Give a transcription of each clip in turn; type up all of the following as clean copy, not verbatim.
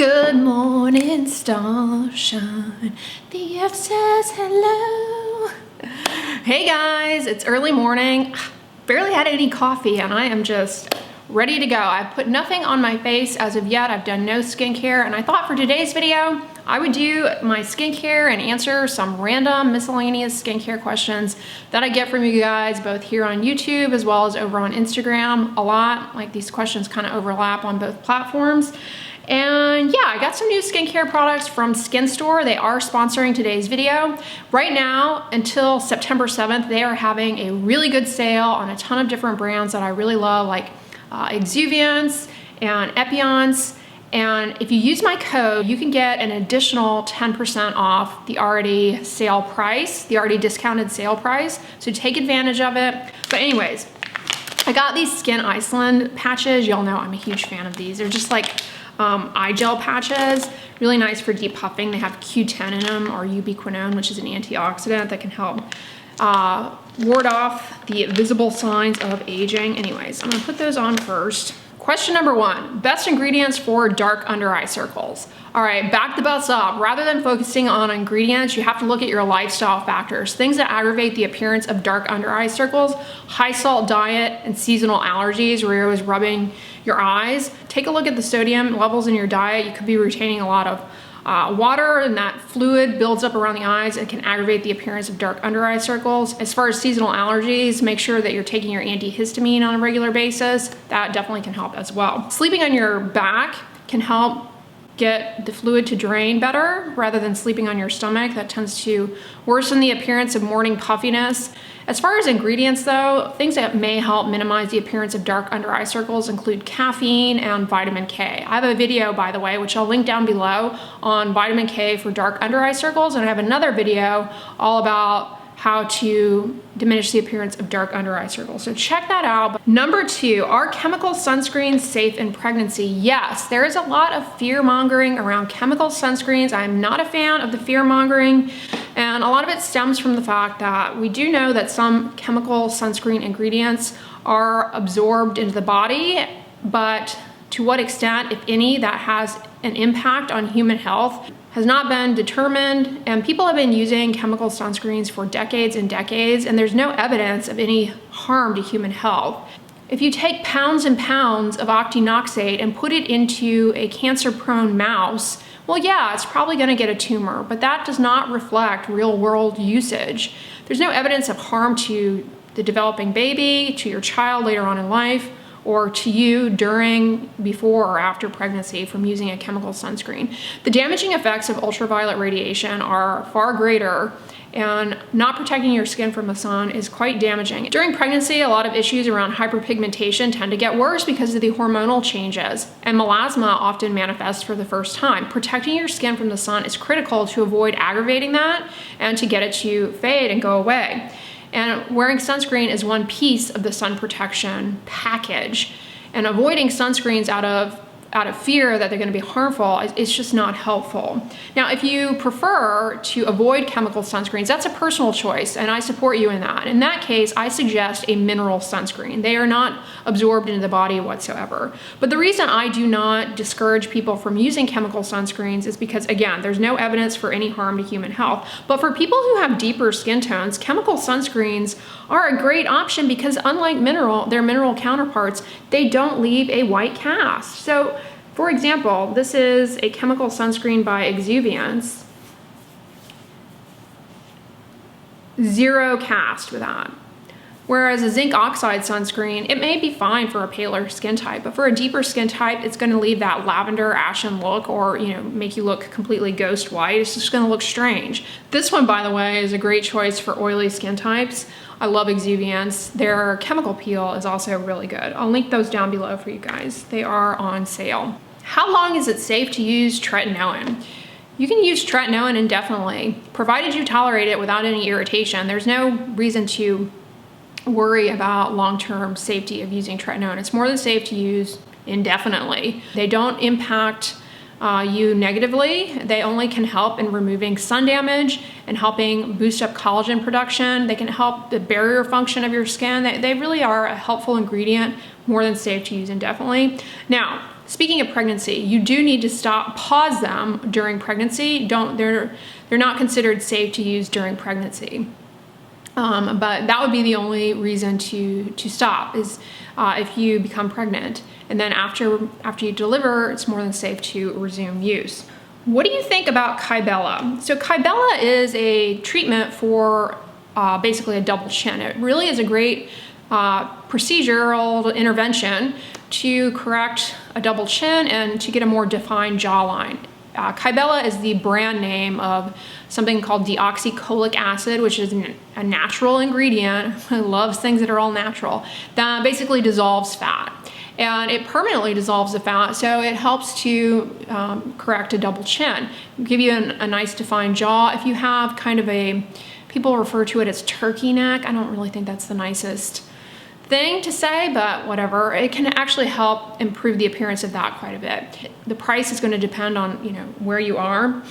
Good morning, starshine. The F says hello. Hey guys, it's early morning. Barely had any coffee and I am just ready to go. I've put nothing on my face as of yet. I've done no skincare, and I thought for today's video, I would do my skincare and answer some random miscellaneous skincare questions that I get from you guys, both here on YouTube as well as over on Instagram a lot. Like, these questions kind of overlap on both platforms. And yeah, I got some new skincare products from SKINSTORE. They are sponsoring today's video. Right now, until September 7th, they are having a really good sale on a ton of different brands that I really love, like exuviance and epionce. And if you use my code, you can get an additional 10% off the already sale price, the already discounted sale price. So take advantage of it. But anyways, I got these Skin Iceland patches. Y'all know I'm a huge fan of these. They're just like eye gel patches, really nice for depuffing. They have Q10 in them, or ubiquinone, which is an antioxidant that can help ward off the visible signs of aging. Anyways, I'm gonna put those on first. Question number one, best ingredients for dark under eye circles. All right, back the bus up. Rather than focusing on ingredients, you have to look at your lifestyle factors, things that aggravate the appearance of dark under eye circles, high salt diet, and seasonal allergies where you're always rubbing your eyes. Take a look at the sodium levels in your diet. You could be retaining a lot of water, and that fluid builds up around the eyes and can aggravate the appearance of dark under eye circles. As far as seasonal allergies, make sure that you're taking your antihistamine on a regular basis. That definitely can help as well. Sleeping on your back can help get the fluid to drain better rather than sleeping on your stomach. That tends to worsen the appearance of morning puffiness. As far as ingredients though, things that may help minimize the appearance of dark under eye circles include caffeine and vitamin K. I have a video, by the way, which I'll link down below, on vitamin K for dark under eye circles, and I have another video all about how to diminish the appearance of dark under eye circles. So check that out. Number two, are chemical sunscreens safe in pregnancy? Yes, there is a lot of fear mongering around chemical sunscreens. I'm not a fan of the fear mongering, and a lot of it stems from the fact that we do know that some chemical sunscreen ingredients are absorbed into the body, but to what extent, if any, that has an impact on human health has not been determined, and people have been using chemical sunscreens for decades and decades, and there's no evidence of any harm to human health. If you take pounds and pounds of octinoxate and put it into a cancer-prone mouse, well, yeah, it's probably gonna get a tumor, but that does not reflect real-world usage. There's no evidence of harm to the developing baby, to your child later on in life, or to you during, before, or after pregnancy from using a chemical sunscreen. The damaging effects of ultraviolet radiation are far greater, and not protecting your skin from the sun is quite damaging. During pregnancy, a lot of issues around hyperpigmentation tend to get worse because of the hormonal changes, and melasma often manifests for the first time. Protecting your skin from the sun is critical to avoid aggravating that and to get it to fade and go away. And wearing sunscreen is one piece of the sun protection package. And avoiding sunscreens out of fear that they're gonna be harmful is just not helpful. Now, if you prefer to avoid chemical sunscreens, that's a personal choice, and I support you in that. In that case, I suggest a mineral sunscreen. They are not absorbed into the body whatsoever. But the reason I do not discourage people from using chemical sunscreens is because, again, there's no evidence for any harm to human health. But for people who have deeper skin tones, chemical sunscreens are a great option because, unlike their mineral counterparts, they don't leave a white cast. So, for example, this is a chemical sunscreen by exuviance. Zero cast with that. Whereas a zinc oxide sunscreen, it may be fine for a paler skin type, but for a deeper skin type, it's gonna leave that lavender ashen look, or make you look completely ghost white. It's just gonna look strange. This one, by the way, is a great choice for oily skin types. I love exuviance. Their chemical peel is also really good. I'll link those down below for you guys. They are on sale. How long is it safe to use tretinoin? You can use tretinoin indefinitely, provided you tolerate it without any irritation. There's no reason to worry about long-term safety of using tretinoin. It's more than safe to use indefinitely. They don't impact you negatively. They only can help in removing sun damage and helping boost up collagen production. They can help the barrier function of your skin. They really are a helpful ingredient, more than safe to use indefinitely. Now, speaking of pregnancy, you do need to pause them during pregnancy. They're not considered safe to use during pregnancy. But that would be the only reason to stop, is if you become pregnant. And then after you deliver, it's more than safe to resume use. What do you think about KYBELLA? So KYBELLA is a treatment for basically a double chin. It really is a great procedural intervention to correct a double chin and to get a more defined jawline. KYBELLA is the brand name of something called deoxycholic acid, which is a natural ingredient. I love things that are all natural. That basically dissolves fat. And it permanently dissolves the fat, so it helps to correct a double chin, give you a nice defined jaw. If you have kind of people refer to it as turkey neck. I don't really think that's the nicest thing to say, but whatever. It can actually help improve the appearance of that quite a bit. The price is going to depend on where you are,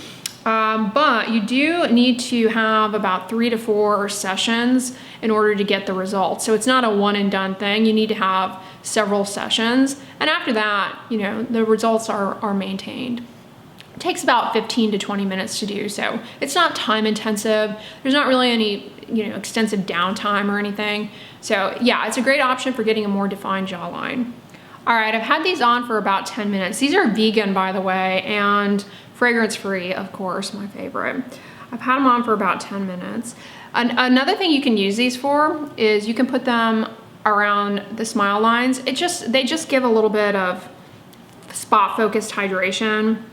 but you do need to have about 3 to 4 sessions in order to get the results. So it's not a one and done thing. You need to have several sessions, and after that, the results are maintained. It takes about 15 to 20 minutes to do, so it's not time intensive. There's not really any extensive downtime or anything. So yeah, it's a great option for getting a more defined jawline. All right, I've had these on for about 10 minutes. These are vegan, by the way, and fragrance free, of course, my favorite. I've had them on for about 10 minutes. Another thing you can use these for is you can put them around the smile lines. They just give a little bit of spot focused hydration.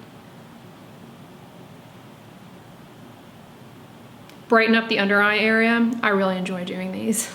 Brighten up the under eye area. I really enjoy doing these.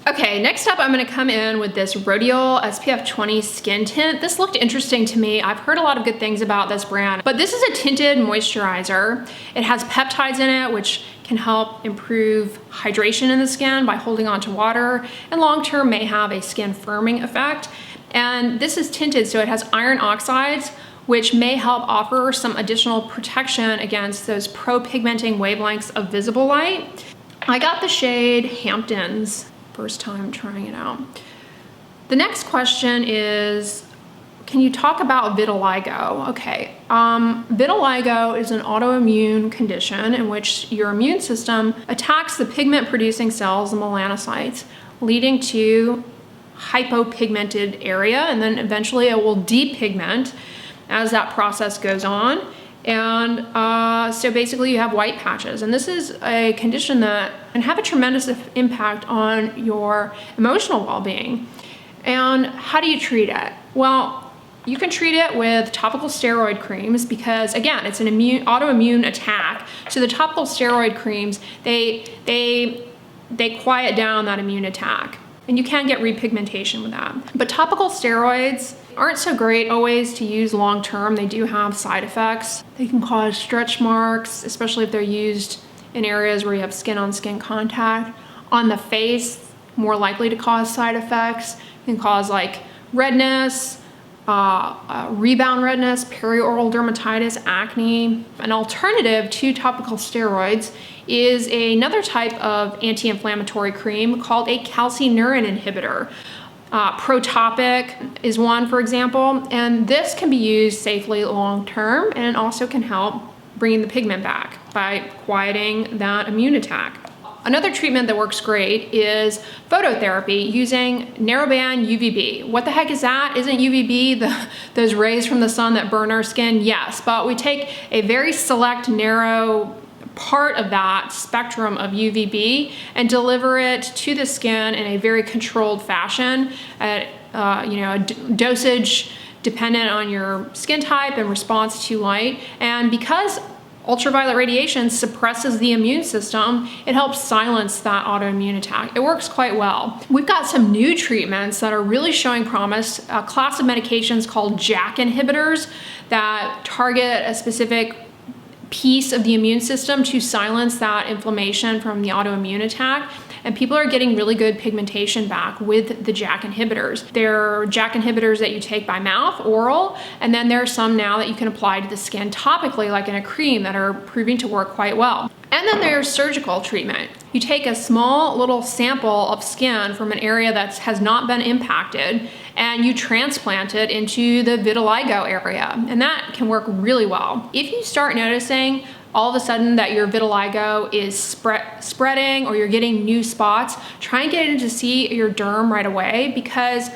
Okay, next up I'm gonna come in with this Rhodial SPF 20 skin tint. This looked interesting to me. I've heard a lot of good things about this brand, but this is a tinted moisturizer. It has peptides in it, which can help improve hydration in the skin by holding on to water, and long-term may have a skin firming effect. And this is tinted, so it has iron oxides, which may help offer some additional protection against those pro-pigmenting wavelengths of visible light. I got the shade Hamptons, first time trying it out. The next question is, can you talk about vitiligo? Okay, vitiligo is an autoimmune condition in which your immune system attacks the pigment producing cells, the melanocytes, leading to hypopigmented area, and then eventually it will depigment as that process goes on. And so basically you have white patches, and this is a condition that can have a tremendous impact on your emotional well-being. And how do you treat it? Well, you can treat it with topical steroid creams because, again, it's an autoimmune attack. So the topical steroid creams, they quiet down that immune attack, and you can get repigmentation with that. But topical steroids aren't so great always to use long term. They do have side effects. They can cause stretch marks, especially if they're used in areas where you have skin on skin contact. On the face, more likely to cause side effects. It can cause like redness, rebound redness, perioral dermatitis, acne. An alternative to topical steroids is another type of anti-inflammatory cream called a calcineurin inhibitor. Protopic is one, for example, and this can be used safely long term, and also can help bring the pigment back by quieting that immune attack. Another treatment that works great is phototherapy using narrowband UVB. What the heck is that? Isn't UVB those rays from the sun that burn our skin? Yes, but we take a very select, narrow part of that spectrum of UVB and deliver it to the skin in a very controlled fashion at a dosage dependent on your skin type and response to light. And because ultraviolet radiation suppresses the immune system, it helps silence that autoimmune attack. It works quite well. We've got some new treatments that are really showing promise, a class of medications called JAK inhibitors that target a specific piece of the immune system to silence that inflammation from the autoimmune attack. And people are getting really good pigmentation back with the JAK inhibitors. There are JAK inhibitors that you take by mouth, oral, and then there are some now that you can apply to the skin topically, like in a cream, that are proving to work quite well. And then there's surgical treatment. You take a small little sample of skin from an area that has not been impacted and you transplant it into the vitiligo area, and that can work really well. If you start noticing all of a sudden that your vitiligo is spreading or you're getting new spots, try and get in to see your derm right away, because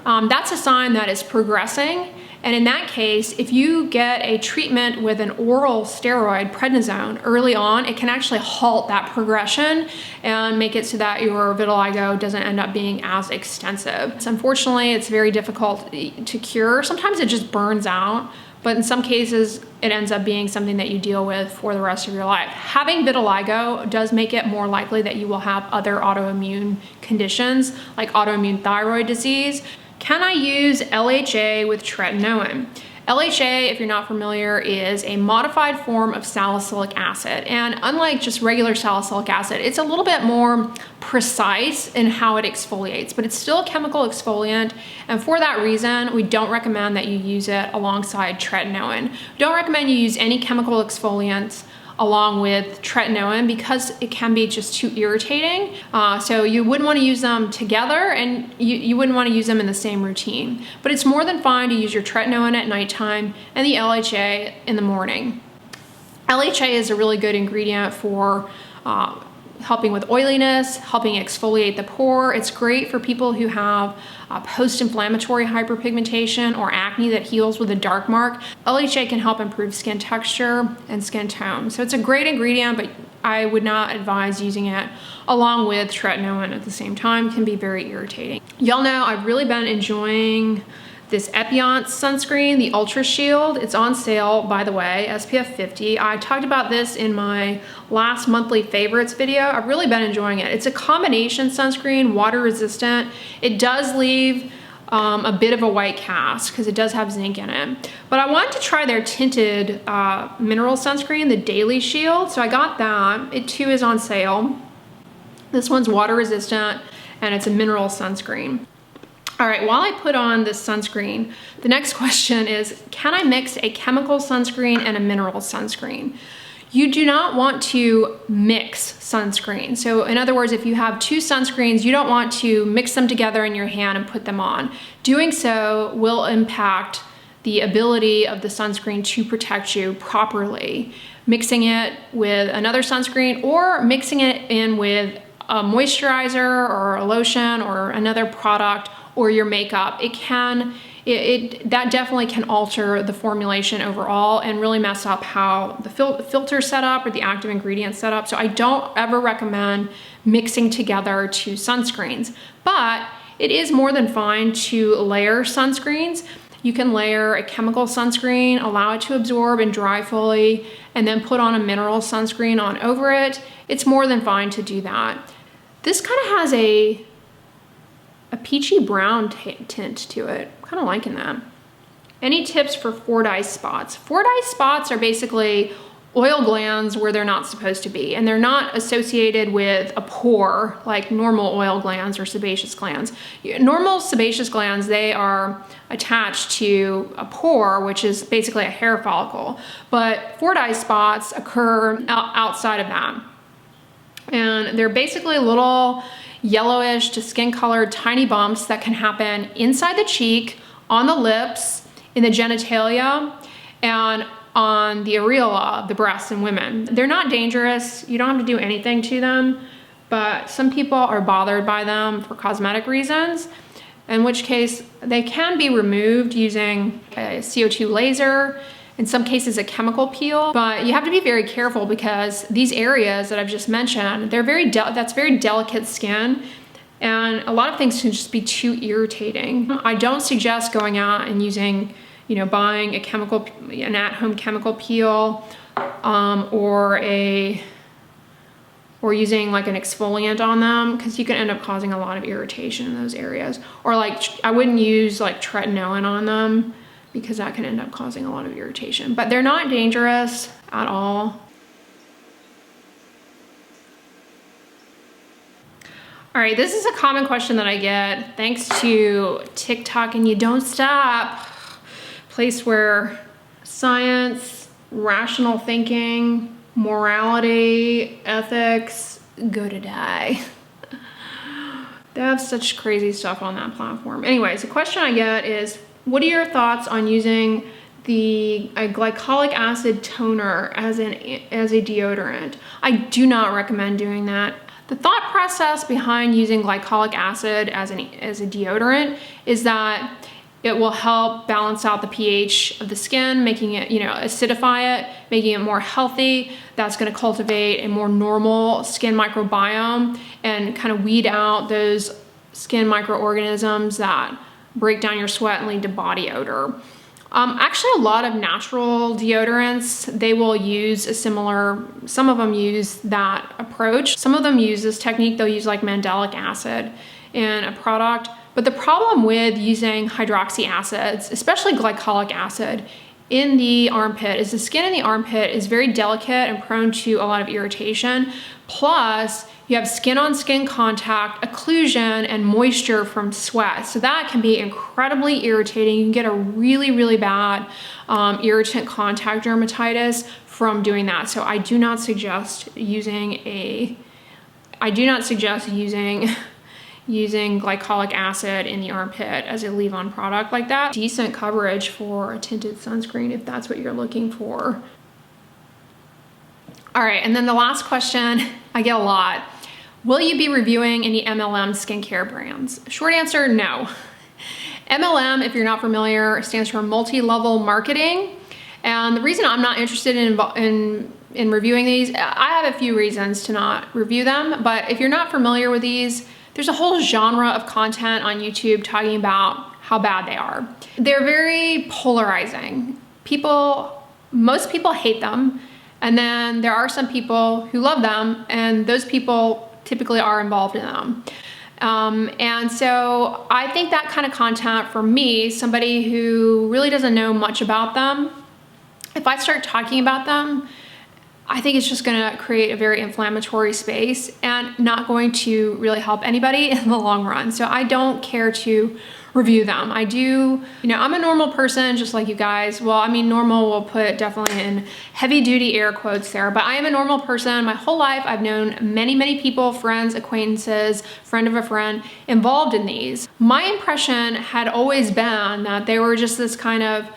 that's a sign that it's progressing. And in that case, if you get a treatment with an oral steroid, prednisone, early on, it can actually halt that progression and make it so that your vitiligo doesn't end up being as extensive. So unfortunately, it's very difficult to cure. Sometimes it just burns out, but in some cases, it ends up being something that you deal with for the rest of your life. Having vitiligo does make it more likely that you will have other autoimmune conditions, like autoimmune thyroid disease. Can I use LHA with tretinoin? LHA, if you're not familiar, is a modified form of salicylic acid. And unlike just regular salicylic acid, it's a little bit more precise in how it exfoliates, but it's still a chemical exfoliant. And for that reason, we don't recommend that you use it alongside tretinoin. We don't recommend you use any chemical exfoliants along with tretinoin because it can be just too irritating. So you wouldn't want to use them together, and you wouldn't want to use them in the same routine. But it's more than fine to use your tretinoin at nighttime and the LHA in the morning. LHA is a really good ingredient for helping with oiliness, helping exfoliate the pore. It's great for people who have post-inflammatory hyperpigmentation or acne that heals with a dark mark. LHA can help improve skin texture and skin tone. So it's a great ingredient, but I would not advise using it along with tretinoin at the same time. It can be very irritating. Y'all know I've really been enjoying this Epionce sunscreen, the Ultra Shield. It's on sale, by the way, SPF 50. I talked about this in my last monthly favorites video. I've really been enjoying it. It's a combination sunscreen, water resistant. It does leave a bit of a white cast because it does have zinc in it. But I wanted to try their tinted mineral sunscreen, the Daily Shield. So I got that. It too is on sale. This one's water resistant and it's a mineral sunscreen. All right, while I put on this sunscreen, the next question is, can I mix a chemical sunscreen and a mineral sunscreen? You do not want to mix sunscreen. So in other words, if you have two sunscreens, you don't want to mix them together in your hand and put them on. Doing so will impact the ability of the sunscreen to protect you properly. Mixing it with another sunscreen or mixing it in with a moisturizer or a lotion or another product or your makeup, that definitely can alter the formulation overall and really mess up how the filter set up or the active ingredient set up. So I don't ever recommend mixing together two sunscreens, but it is more than fine to layer sunscreens. You can layer a chemical sunscreen, allow it to absorb and dry fully, and then put on a mineral sunscreen on over it. It's more than fine to do that. This kind of has a peachy brown tint to it. I'm kind of liking that. Any tips for FORDYCE spots? FORDYCE spots are basically oil glands where they're not supposed to be, and they're not associated with a pore like normal oil glands or sebaceous glands. Normal sebaceous glands, they are attached to a pore, which is basically a hair follicle, but FORDYCE spots occur outside of that. And they're basically little yellowish to skin colored tiny bumps that can happen inside the cheek, on the lips, in the genitalia, and on the areola, the breasts in women. They're not dangerous. You don't have to do anything to them, but some people are bothered by them for cosmetic reasons, in which case they can be removed using a CO2 laser, in some cases a chemical peel, but you have to be very careful because these areas that I've just mentioned, that's very delicate skin, and a lot of things can just be too irritating. I don't suggest going out and using, buying an at-home chemical peel or using like an exfoliant on them, because you can end up causing a lot of irritation in those areas. Or I wouldn't use like tretinoin on them, because that can end up causing a lot of irritation. But they're not dangerous at all. All right, this is a common question that I get thanks to TikTok and You Don't Stop, place where science, rational thinking, morality, ethics, go to die. They have such crazy stuff on that platform. Anyways, the question I get is, what are your thoughts on using a glycolic acid toner as a deodorant? I do not recommend doing that. The thought process behind using glycolic acid as a deodorant is that it will help balance out the pH of the skin, making it, acidify it, making it more healthy. That's gonna cultivate a more normal skin microbiome and kind of weed out those skin microorganisms that break down your sweat and lead to body odor. Actually, a lot of natural deodorants, they will use a similar, some of them use that approach. Some of them use this technique, they'll use like mandelic acid in a product. But the problem with using hydroxy acids, especially glycolic acid, in the armpit is the skin in the armpit is very delicate and prone to a lot of irritation. Plus, you have skin-on-skin contact, occlusion, and moisture from sweat. So that can be incredibly irritating. You can get a really, really bad irritant contact dermatitis from doing that. So I do not suggest using using glycolic acid in the armpit as a leave-on product like that. Decent coverage for a tinted sunscreen if that's what you're looking for. All right, and then the last question I get a lot. Will you be reviewing any MLM skincare brands? Short answer, no. MLM, if you're not familiar, stands for multi-level marketing. And the reason I'm not interested in reviewing these, I have a few reasons to not review them, but if you're not familiar with these, there's a whole genre of content on YouTube talking about how bad they are. They're very polarizing. Most people hate them, and then there are some people who love them, and those people typically are involved in them. And so I think that kind of content for me, somebody who really doesn't know much about them, if I start talking about them, I think it's just gonna create a very inflammatory space and not going to really help anybody in the long run. So I don't care to review them. I do, I'm a normal person just like you guys. Well, I mean, normal we'll put definitely in heavy duty air quotes there, but I am a normal person. My whole life I've known many, many people, friends, acquaintances, friend of a friend involved in these. My impression had always been that they were just this kind of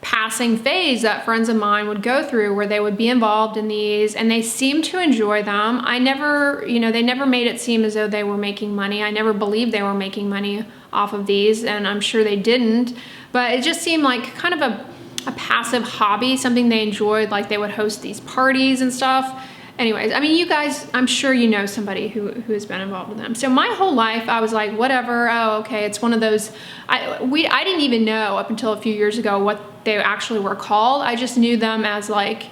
passing phase that friends of mine would go through where they would be involved in these and they seemed to enjoy them. I never, they never made it seem as though they were making money. I never believed they were making money off of these, and I'm sure they didn't, but it just seemed like kind of a passive hobby, something they enjoyed, like they would host these parties and stuff. Anyways, I mean, you guys, I'm sure you know somebody who has been involved with them. So my whole life, I was like, whatever, oh, okay, it's one of those, I didn't even know up until a few years ago what they actually were called. I just knew them as like,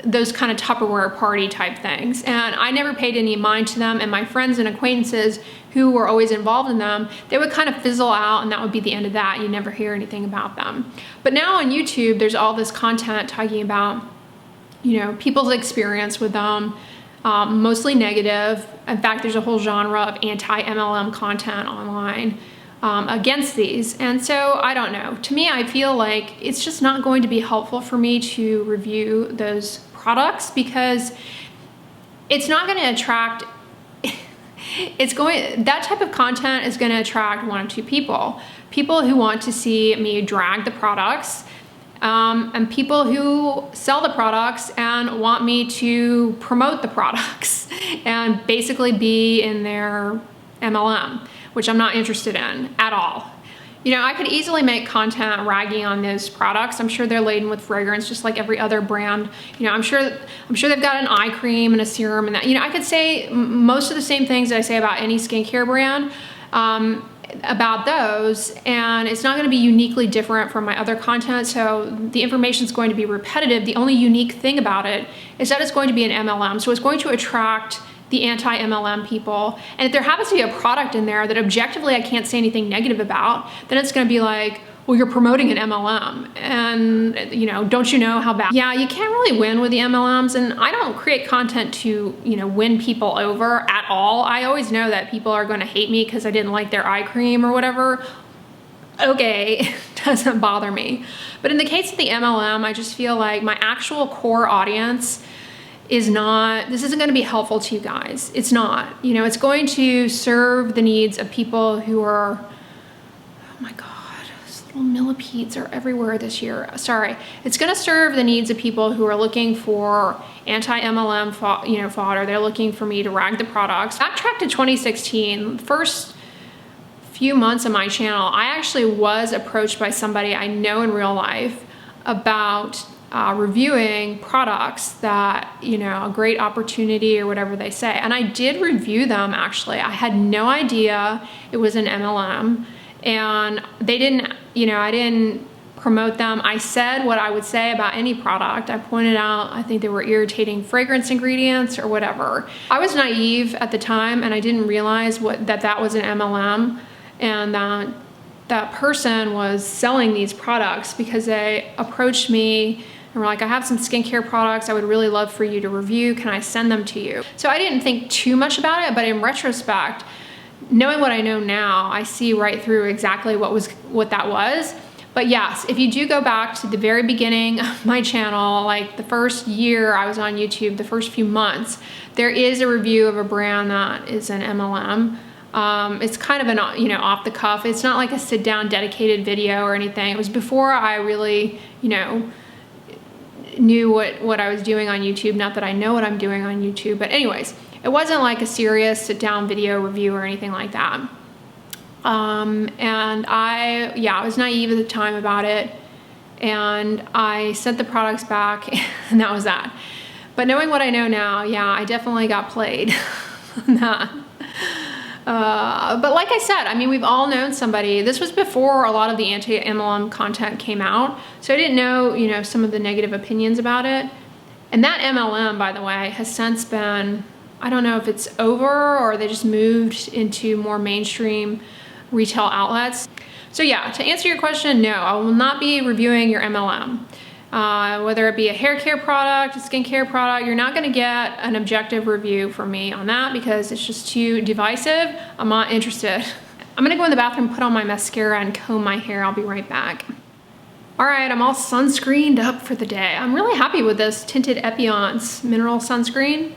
those kind of Tupperware party type things. And I never paid any mind to them, and my friends and acquaintances who were always involved in them, they would kind of fizzle out and that would be the end of that. You never hear anything about them. But now on YouTube, there's all this content talking about people's experience with them, mostly negative. In fact, there's a whole genre of anti-MLM content online against these. And so I don't know. To me, I feel like it's just not going to be helpful for me to review those products because it's not going to attract, that type of content is going to attract one or two people. People who want to see me drag the products, and people who sell the products and want me to promote the products and basically be in their MLM, which I'm not interested in at all. I could easily make content ragging on those products. I'm sure they're laden with fragrance just like every other brand. I'm sure they've got an eye cream and a serum and that. I could say most of the same things that I say about any skincare brand about those, and it's not going to be uniquely different from my other content, so the information is going to be repetitive. The only unique thing about it is that it's going to be an MLM, so it's going to attract the anti-MLM people. And if there happens to be a product in there that objectively I can't say anything negative about, then it's going to be like, well, you're promoting an MLM, and don't you know how bad? Yeah, you can't really win with the MLMs, and I don't create content to win people over at all. I always know that people are going to hate me because I didn't like their eye cream or whatever. okay, it doesn't bother me. But in the case of the MLM, I just feel like my actual core audience is not, this isn't gonna be helpful to you guys. It's not, you know, it's going to serve the needs of people who are, oh my God, these little millipedes are everywhere this year. Sorry. It's gonna serve the needs of people who are looking for anti-MLM fodder. They're looking for me to rag the products. Backtrack to 2016, first few months of my channel, I actually was approached by somebody I know in real life about reviewing products that, you know, a great opportunity or whatever they say. And I did review them actually. I had no idea it was an MLM, and they didn't, you know, I didn't promote them. I said what I would say about any product. I pointed out, I think they were irritating fragrance ingredients or whatever. I was naive at the time, and I didn't realize that was an MLM, and that person was selling these products because they approached me and were like, I have some skincare products I would really love for you to review. Can I send them to you? So I didn't think too much about it, but in retrospect, knowing what I know now, I see right through exactly what that was. But yes, if you do go back to the very beginning of my channel, like the first year I was on YouTube, the first few months, there is a review of a brand that is an MLM. It's kind of an, you know, off the cuff. It's not like a sit down dedicated video or anything. It was before I really, you know, knew what I was doing on YouTube. Not that I know what I'm doing on YouTube, but anyways, it wasn't like a serious sit down video review or anything like that. And I was naive at the time about it, and I sent the products back and that was that. But knowing what I know now, yeah, I definitely got played on that. But like I said, I mean, we've all known somebody. This was before a lot of the anti-MLM content came out, so I didn't know, you know, some of the negative opinions about it. And that MLM, by the way, has since been, I don't know if it's over or they just moved into more mainstream retail outlets. So yeah, to answer your question, no, I will not be reviewing your MLM. Whether it be a hair care product, a skincare product, you're not gonna get an objective review from me on that because it's just too divisive. I'm not interested. I'm gonna go in the bathroom, put on my mascara, and comb my hair. I'll be right back. All right, I'm all sunscreened up for the day. I'm really happy with this tinted Epionce mineral sunscreen.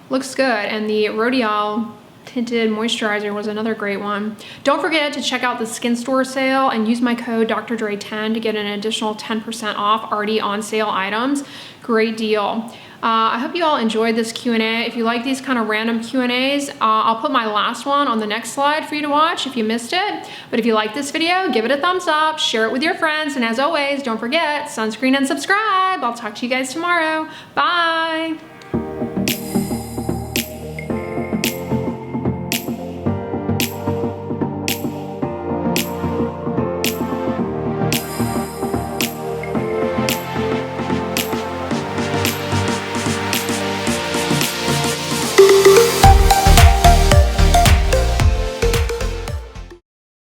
Looks good, and the Rhodial tinted moisturizer was another great one. Don't forget to check out the SKINSTORE sale and use my code Dr. Dray 10 to get an additional 10% off already on sale items. Great deal. I hope you all enjoyed this Q&A. If you like these kind of random Q&As, I'll put my last one on the next slide for you to watch if you missed it. But if you like this video, give it a thumbs up, share it with your friends, and as always, don't forget, sunscreen and subscribe. I'll talk to you guys tomorrow. Bye.